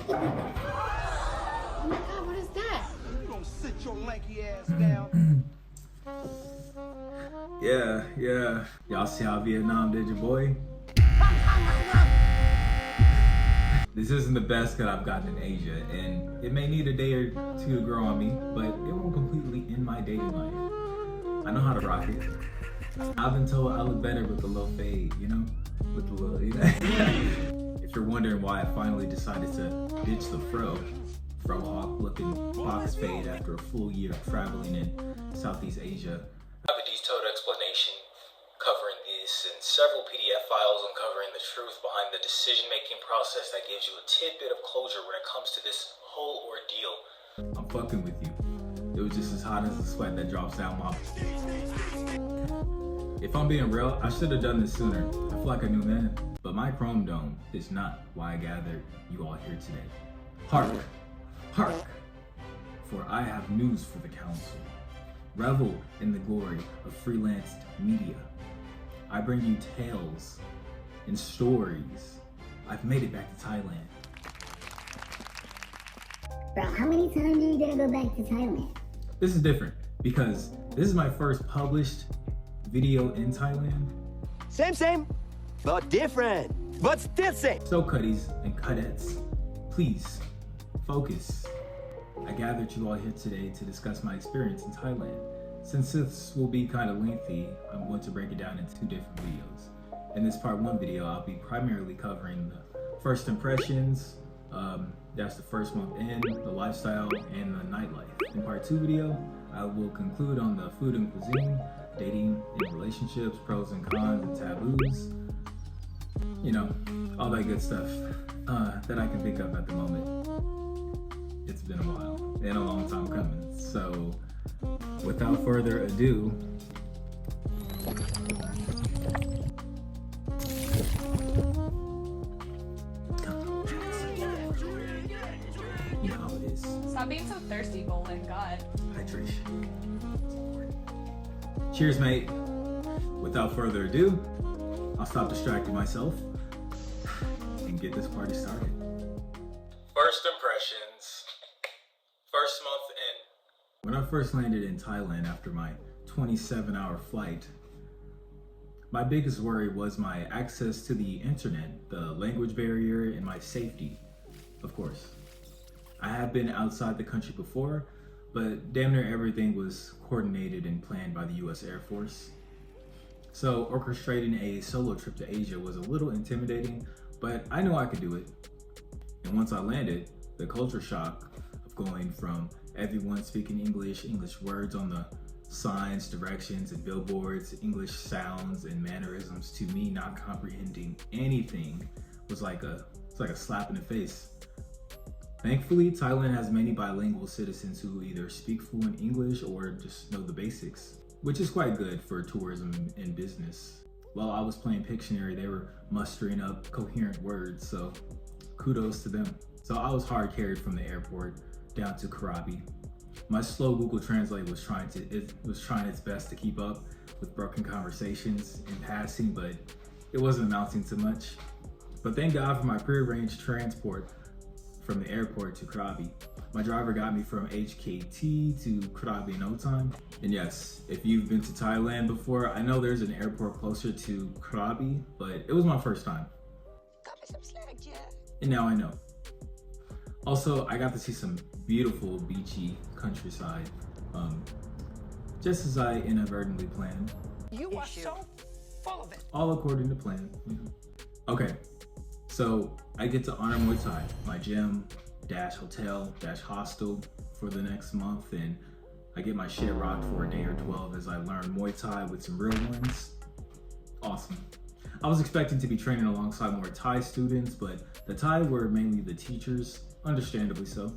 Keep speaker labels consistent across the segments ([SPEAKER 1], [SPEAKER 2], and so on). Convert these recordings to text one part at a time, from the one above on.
[SPEAKER 1] Oh my God, what is that?
[SPEAKER 2] You don't sit your lanky ass down.
[SPEAKER 3] Yeah. Y'all see how Vietnam did your boy? This isn't the best cut I've gotten in Asia, and it may need a day or two to grow on me, but it won't completely end my dating life. I know how to rock it. I've been told I look better with the low fade, you know? With the little, If you're wondering why I finally decided to ditch the fro hawk looking box fade after a full year of traveling in Southeast Asia, I have a detailed explanation covering this and several PDF files uncovering the truth behind the decision-making process that gives you a tidbit of closure when it comes to this whole ordeal. I'm fucking with you. It was just as hot as the sweat that drops down my... If I'm being real, I should have done this sooner. I feel like a new man. But my chrome dome is not why I gathered you all here today. Hark! For I have news for the council. Revel in the glory of freelanced media. I bring you tales and stories. I've made it back to Thailand.
[SPEAKER 4] Bro, how many times are you gonna go back to Thailand?
[SPEAKER 3] This is different because this is my first published video in Thailand.
[SPEAKER 2] Same, but different. But still same.
[SPEAKER 3] So Cuddies and Cuddettes, please focus. I gathered you all here today to discuss my experience in Thailand. Since this will be kind of lengthy, I'm going to break it down into two different videos. In this part one video, I'll be primarily covering the first impressions, that's the first month in, the lifestyle, and the nightlife. In part two video, I will conclude on the food and cuisine, dating and relationships, pros and cons and taboos, you know, all that good stuff that I can think of at the moment. It's been a while and a long time coming. So without further ado, you know how it is.
[SPEAKER 1] Stop being so thirsty, Golden. God.
[SPEAKER 3] Hydration. Cheers, mate. Without further ado, I'll stop distracting myself and get this party started. First impressions. First month in. When I first landed in Thailand after my 27-hour flight, my biggest worry was my access to the internet, the language barrier, and my safety, of course. I have been outside the country before, but damn near everything was coordinated and planned by the US Air Force. So orchestrating a solo trip to Asia was a little intimidating, but I knew I could do it. And once I landed, the culture shock of going from everyone speaking English words on the signs, directions, and billboards, English sounds and mannerisms, to me not comprehending anything was like a slap in the face. Thankfully, Thailand has many bilingual citizens who either speak fluent English or just know the basics, which is quite good for tourism and business. While I was playing Pictionary, they were mustering up coherent words, so kudos to them. So I was hard carried from the airport down to Krabi. My slow Google Translate was trying its best to keep up with broken conversations in passing, but it wasn't amounting to much. But thank God for my prearranged transport from the airport to Krabi. My driver got me from HKT to Krabi in no time. And yes, if you've been to Thailand before, I know there's an airport closer to Krabi, but it was my first time.
[SPEAKER 2] Got me some slack, yeah.
[SPEAKER 3] And now I know. Also, I got to see some beautiful beachy countryside, just as I inadvertently planned.
[SPEAKER 2] You are so full of it.
[SPEAKER 3] All according to plan. Yeah. Okay, so I get to honor Muay Thai, my gym, hotel, hostel for the next month, and I get my shit rocked for a day or 12 as I learn Muay Thai with some real ones. Awesome. I was expecting to be training alongside more Thai students, but the Thai were mainly the teachers, understandably so.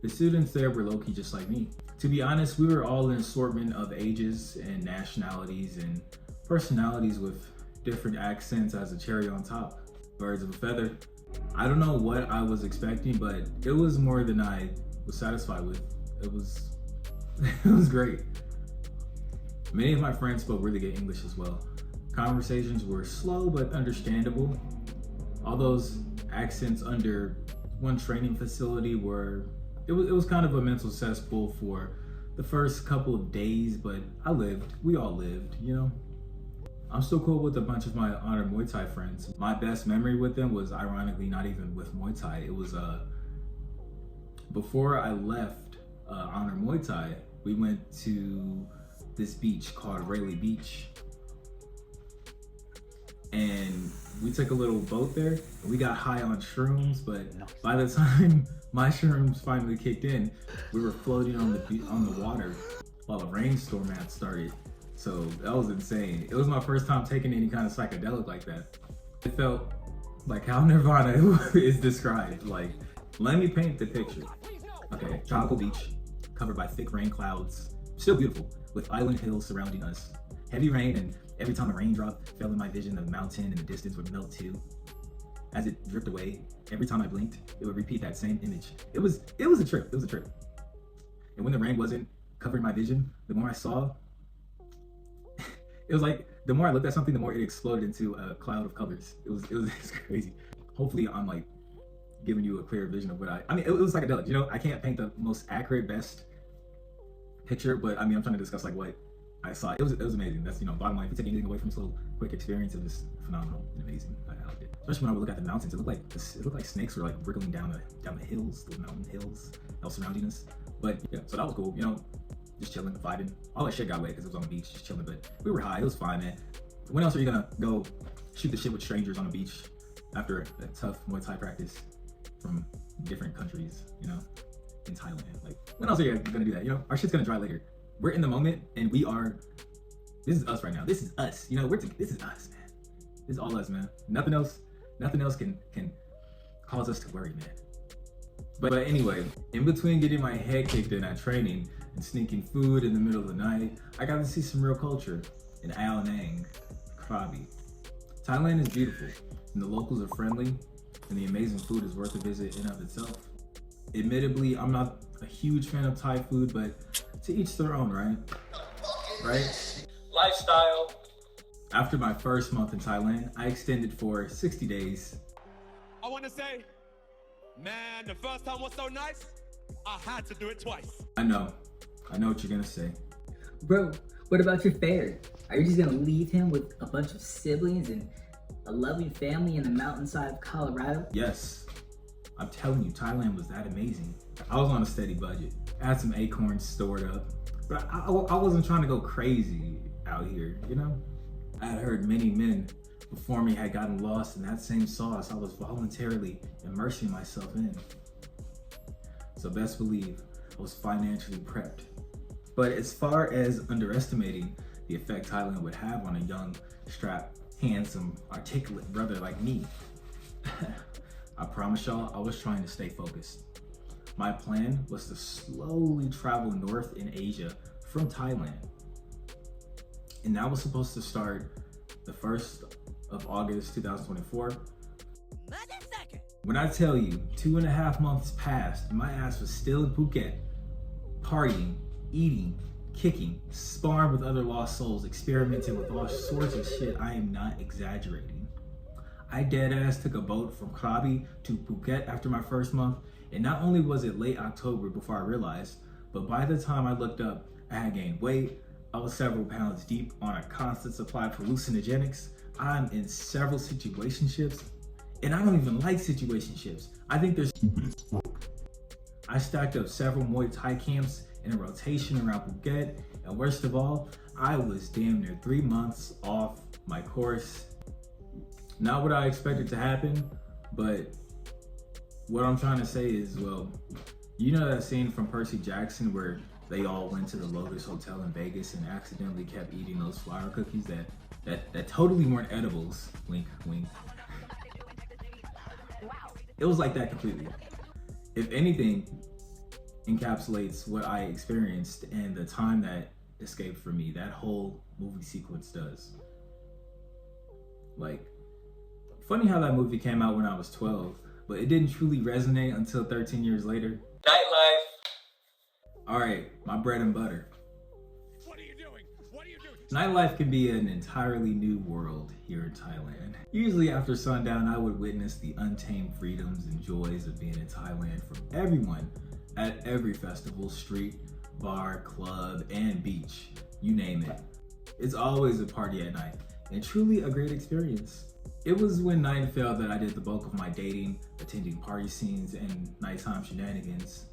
[SPEAKER 3] The students there were low-key just like me. To be honest, we were all an assortment of ages and nationalities and personalities with different accents as a cherry on top. Birds of a feather. I don't know what I was expecting, but it was more than I was satisfied with. It was great. Many of my friends spoke really good English as well. Conversations were slow but understandable. All those accents under one training facility where it was kind of a mental cesspool for the first couple of days, but we all lived, you know? I'm still cool with a bunch of my Honor Muay Thai friends. My best memory with them was ironically not even with Muay Thai. It was before I left Honor Muay Thai, we went to this beach called Ereasy Beach. And we took a little boat there and we got high on shrooms, but by the time my shrooms finally kicked in, we were floating on the water while a rainstorm had started. So that was insane. It was my first time taking any kind of psychedelic like that. It felt like how Nirvana is described. Like, let me paint the picture. Okay, tropical beach, covered by thick rain clouds, still beautiful, with island hills surrounding us. Heavy rain, and every time a raindrop fell in my vision, the mountain in the distance would melt too. As it dripped away, every time I blinked, it would repeat that same image. It was a trip, it was a trip. And when the rain wasn't covering my vision, the more I saw, it was like, the more I looked at something, the more it exploded into a cloud of colors. It was crazy. Hopefully I'm like giving you a clear vision of what I mean, it was psychedelic, you know? I can't paint the most accurate, best picture, but I mean, I'm trying to discuss like what I saw. It was amazing. That's, you know, bottom line. If you take anything away from this little quick experience, it was phenomenal and amazing. I liked it. Especially when I would look at the mountains, it looked like snakes were like wriggling down the hills, the mountain hills that were surrounding us. But yeah, so that was cool, you know, just chilling, vibing. All that shit got wet because it was on the beach, just chilling, but we were high. It was fine, man. When else are you gonna go shoot the shit with strangers on the beach after a tough Muay Thai practice from different countries, you know, in Thailand? Like, when else are you gonna do that? You know, our shit's gonna dry later. We're in the moment, and this is us right now. This is us. You know, this is us, man. This is all us, man. Nothing else can cause us to worry, man. But anyway, in between getting my head kicked in at training and sneaking food in the middle of the night, I got to see some real culture in Ao Nang, Krabi. Thailand is beautiful, and the locals are friendly, and the amazing food is worth a visit in and of itself. Admittedly, I'm not a huge fan of Thai food, but to each their own, right? Right? Lifestyle. After my first month in Thailand, I extended for 60 days.
[SPEAKER 5] I want to say, man, the first time was so nice, I had to do it twice.
[SPEAKER 3] I know what you're gonna say.
[SPEAKER 6] Bro, what about your fare? Are you just gonna leave him with a bunch of siblings and a loving family in the mountainside of Colorado?
[SPEAKER 3] Yes, I'm telling you, Thailand was that amazing. I was on a steady budget. I had some acorns stored up, but I wasn't trying to go crazy out here, you know? I had heard many men before me had gotten lost in that same sauce I was voluntarily immersing myself in. So best believe I was financially prepped. But as far as underestimating the effect Thailand would have on a young, strapped, handsome, articulate brother like me, I promise y'all I was trying to stay focused. My plan was to slowly travel north in Asia from Thailand. And that was supposed to start the 1st of August 2024. When I tell you 2.5 months passed, my ass was still in Phuket, partying, eating, kicking, sparring with other lost souls, experimenting with all sorts of shit. I am not exaggerating. I dead ass took a boat from Krabi to Phuket after my first month, and not only was it late October before I realized, but by the time I looked up, I had gained weight. I was several pounds deep on a constant supply of hallucinogenics. I'm in several situationships, and I don't even like situationships. I think there's I stacked up several Muay Thai camps in a rotation around Phuket, and worst of all, I was damn near 3 months off my course. Not what I expected to happen, but what I'm trying to say is, well, you know that scene from Percy Jackson where they all went to the Lotus Hotel in Vegas and accidentally kept eating those flour cookies that totally weren't edibles, wink, wink. It was like that completely. If anything, encapsulates what I experienced and the time that escaped from me, that whole movie sequence does. Like, funny how that movie came out when I was 12, but it didn't truly resonate until 13 years later. Nightlife. All right, my bread and butter.
[SPEAKER 5] What are you doing? What are you doing?
[SPEAKER 3] Nightlife can be an entirely new world here in Thailand. Usually after sundown, I would witness the untamed freedoms and joys of being in Thailand from everyone at every festival, street, bar, club, and beach, you name it. It's always a party at night, and truly a great experience. It was when night fell that I did the bulk of my dating, attending party scenes, and nighttime shenanigans.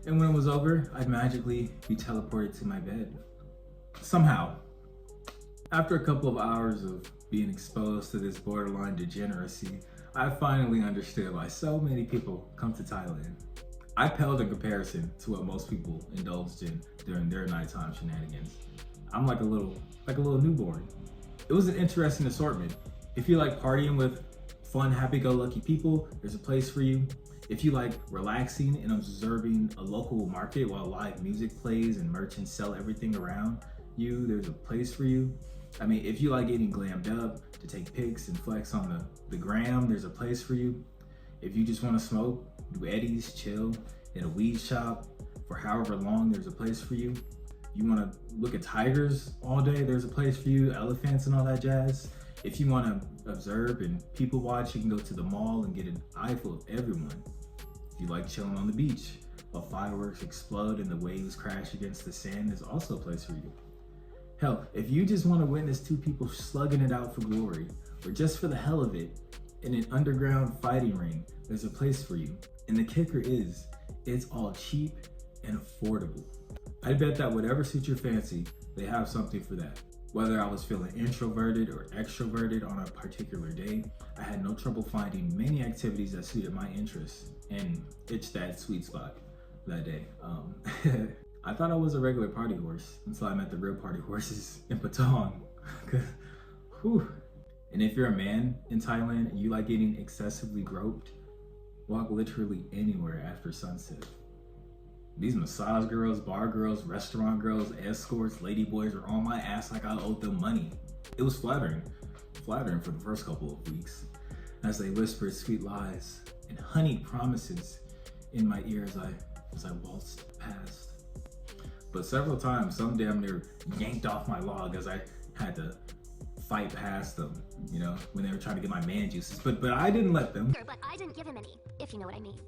[SPEAKER 3] And when it was over, I'd magically be teleported to my bed. Somehow. After a couple of hours of being exposed to this borderline degeneracy, I finally understood why so many people come to Thailand. I paled in comparison to what most people indulged in during their nighttime shenanigans. I'm like a little newborn. It was an interesting assortment. If you like partying with fun, happy-go-lucky people, there's a place for you. If you like relaxing and observing a local market while live music plays and merchants sell everything around you, there's a place for you. I mean, if you like getting glammed up to take pics and flex on the gram, there's a place for you. If you just want to smoke, do eddies, chill in a weed shop for however long, there's a place for you. You want to look at tigers all day, there's a place for you, elephants and all that jazz. If you want to observe and people watch, you can go to the mall and get an eyeful of everyone. If you like chilling on the beach while fireworks explode and the waves crash against the sand, there's also a place for you. Hell, if you just want to witness two people slugging it out for glory, or just for the hell of it, in an underground fighting ring, there's a place for you. And the kicker is, it's all cheap and affordable. I bet that whatever suits your fancy, they have something for that. Whether I was feeling introverted or extroverted on a particular day, I had no trouble finding many activities that suited my interests, and itched that sweet spot that day. I thought I was a regular party horse until I met the real party horses in Patong. Whew. And if you're a man in Thailand and you like getting excessively groped, walk literally anywhere after sunset. These massage girls, bar girls, restaurant girls, escorts, ladyboys were on my ass like I owed them money. It was flattering for the first couple of weeks, as they whispered sweet lies and honeyed promises in my ear as I waltzed past. But several times, some damn near yanked off my log as I had to fight past them, you know, when they were trying to get my man juices. But I didn't let them.
[SPEAKER 7] But I didn't give him any, if you know what I mean.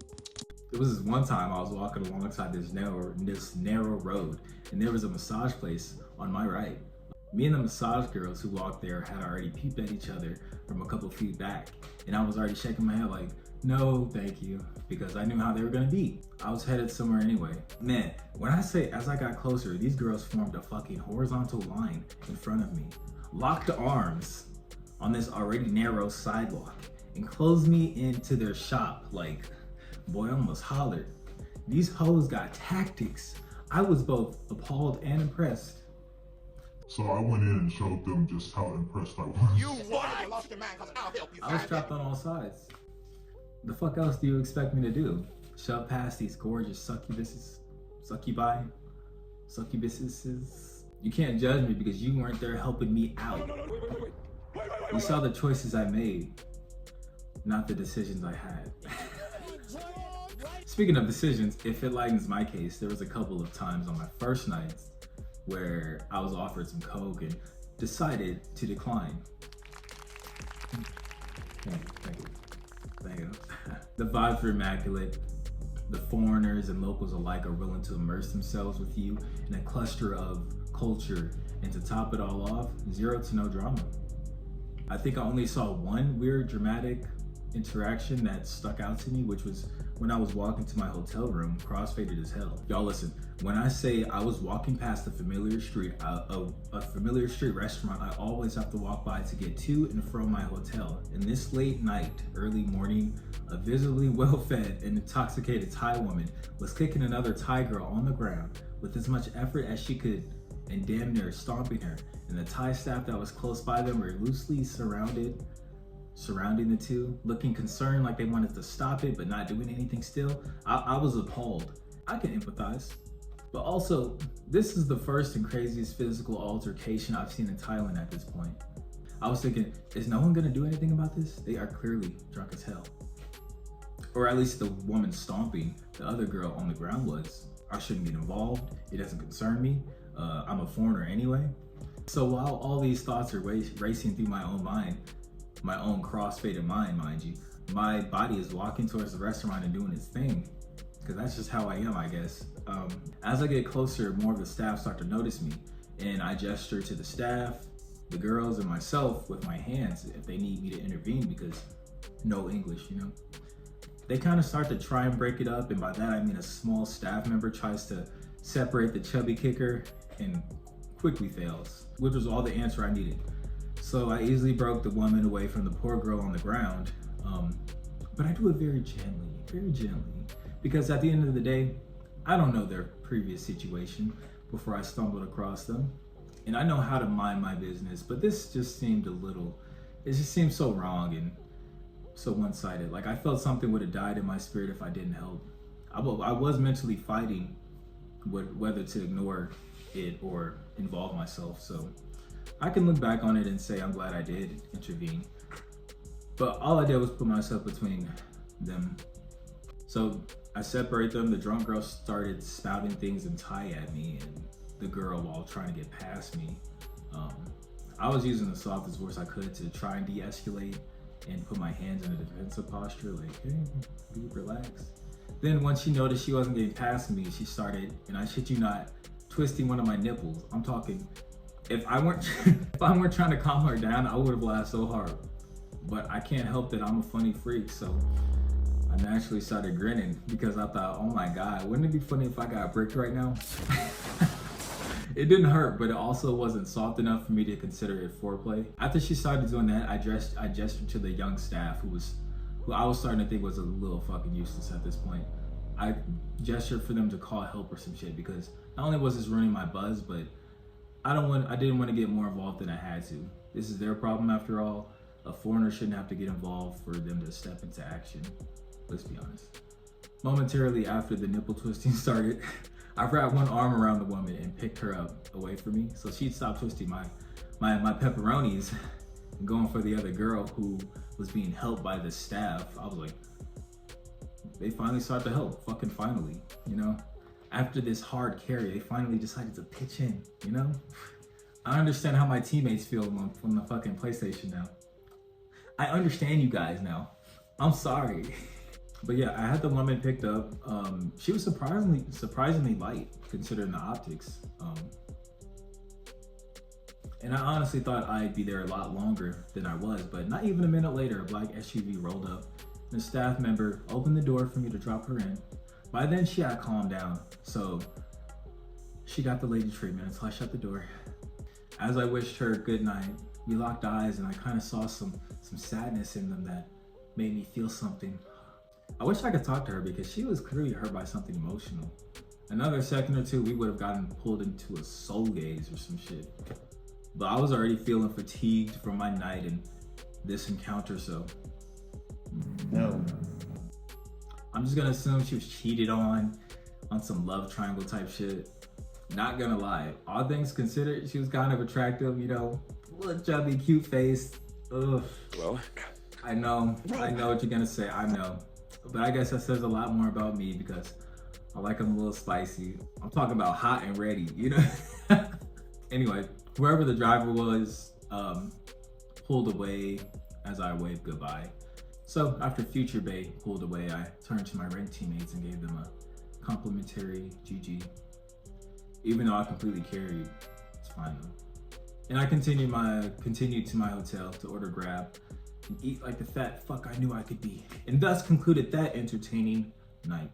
[SPEAKER 3] There was this one time I was walking alongside this narrow road, and there was a massage place on my right. Me and the massage girls who walked there had already peeped at each other from a couple feet back, and I was already shaking my head like, no, thank you, because I knew how they were gonna be. I was headed somewhere anyway. Man, when I say as I got closer, these girls formed a fucking horizontal line in front of me, locked arms on this already narrow sidewalk, and closed me into their shop like, boy, I almost hollered. These hoes got tactics. I was both appalled and impressed.
[SPEAKER 8] So I went in and showed them just how impressed I was.
[SPEAKER 5] You lost your man, 'cause I'll help you.
[SPEAKER 3] I was trapped on all sides. The fuck else do you expect me to do? Shove past these gorgeous succubuses? Succubuses? You can't judge me because you weren't there helping me out. You saw the choices I made, not the decisions I had. Speaking of decisions, if it lightens my case, there was a couple of times on my first nights where I was offered some coke and decided to decline. Thank you. The vibes were immaculate. The foreigners and locals alike are willing to immerse themselves with you in a cluster of culture, and to top it all off, zero to no drama. I think I only saw one weird dramatic interaction that stuck out to me, which was when I was walking to my hotel room, crossfaded as hell. Y'all listen, when I say I was walking past a familiar street restaurant, I always have to walk by to get to and from my hotel. And this late night, early morning, a visibly well-fed and intoxicated Thai woman was kicking another Thai girl on the ground with as much effort as she could and damn near stomping her. And the Thai staff that was close by them were loosely surrounding the two, looking concerned like they wanted to stop it but not doing anything still. I was appalled. I can empathize. But also, this is the first and craziest physical altercation I've seen in Thailand at this point. I was thinking, is no one gonna do anything about this? They are clearly drunk as hell. Or at least the woman stomping the other girl on the ground was. I shouldn't get involved. It doesn't concern me. I'm a foreigner anyway. So while all these thoughts are racing through my own mind, my own cross-faded mind, mind you, my body is walking towards the restaurant and doing its thing, because that's just how I am, I guess. As I get closer, more of the staff start to notice me, and I gesture to the staff, the girls, and myself with my hands if they need me to intervene, because no English, you know? They kind of start to try and break it up, and by that I mean a small staff member tries to separate the chubby kicker and quickly fails, which was all the answer I needed. So I easily broke the woman away from the poor girl on the ground, but I do it very gently, because at the end of the day, I don't know their previous situation before I stumbled across them, and I know how to mind my business, but this just seemed it just seemed so wrong and so one-sided. Like I felt something would have died in my spirit if I didn't help. I was mentally fighting whether to ignore it or involve myself, so I can look back on it and say I'm glad I did intervene. But all I did was put myself between them. So I separate them. The drunk girl started spouting things in Thai at me, and the girl, while trying to get past me, I was using the softest voice I could to try and de-escalate and put my hands in a defensive posture, like, hey, relax. Then once she noticed she wasn't getting past me, she started, and I shit you not, twisting one of my nipples. I'm talking, if I weren't trying to calm her down, I would have laughed so hard. But I can't help that I'm a funny freak, so I naturally started grinning because I thought, oh my God, wouldn't it be funny if I got bricked right now? It didn't hurt, but it also wasn't soft enough for me to consider it foreplay. After she started doing that, I gestured to the young staff who I was starting to think was a little fucking useless at this point. I gestured for them to call help or some shit, because not only was this ruining my buzz, but I didn't want to get more involved than I had to. This is their problem after all. A foreigner shouldn't have to get involved for them to step into action. Let's be honest. Momentarily after the nipple twisting started, I wrapped one arm around the woman and picked her up away from me, so she'd stop twisting my pepperonis and going for the other girl who was being helped by the staff. I was like, they finally started to help, fucking finally, you know? After this hard carry, they finally decided to pitch in, you know? I understand how my teammates feel from the fucking PlayStation now. I understand you guys now. I'm sorry. But yeah, I had the woman picked up. She was surprisingly light considering the optics. And I honestly thought I'd be there a lot longer than I was, but not even a minute later, a black SUV rolled up and a staff member opened the door for me to drop her in. By then she had calmed down, so she got the lady treatment until I shut the door. As I wished her good night, we locked eyes and I kind of saw some sadness in them that made me feel something. I wish I could talk to her because she was clearly hurt by something emotional. Another second or two, we would have gotten pulled into a soul gaze or some shit. But I was already feeling fatigued from my night and this encounter, so no. I'm just gonna assume she was cheated on some love triangle type shit. Not gonna lie, all things considered, she was kind of attractive, you know, little chubby, cute face. Ugh. Well, I know what you're gonna say, I know. But I guess that says a lot more about me because I like them a little spicy. I'm talking about hot and ready, you know? Anyway, whoever the driver was pulled away as I waved goodbye. So after Future Bay pulled away, I turned to my rank teammates and gave them a complimentary GG. Even though I completely carried, it's fine though. And I continued to my hotel to order Grab and eat like the fat fuck I knew I could be. And thus concluded that entertaining night.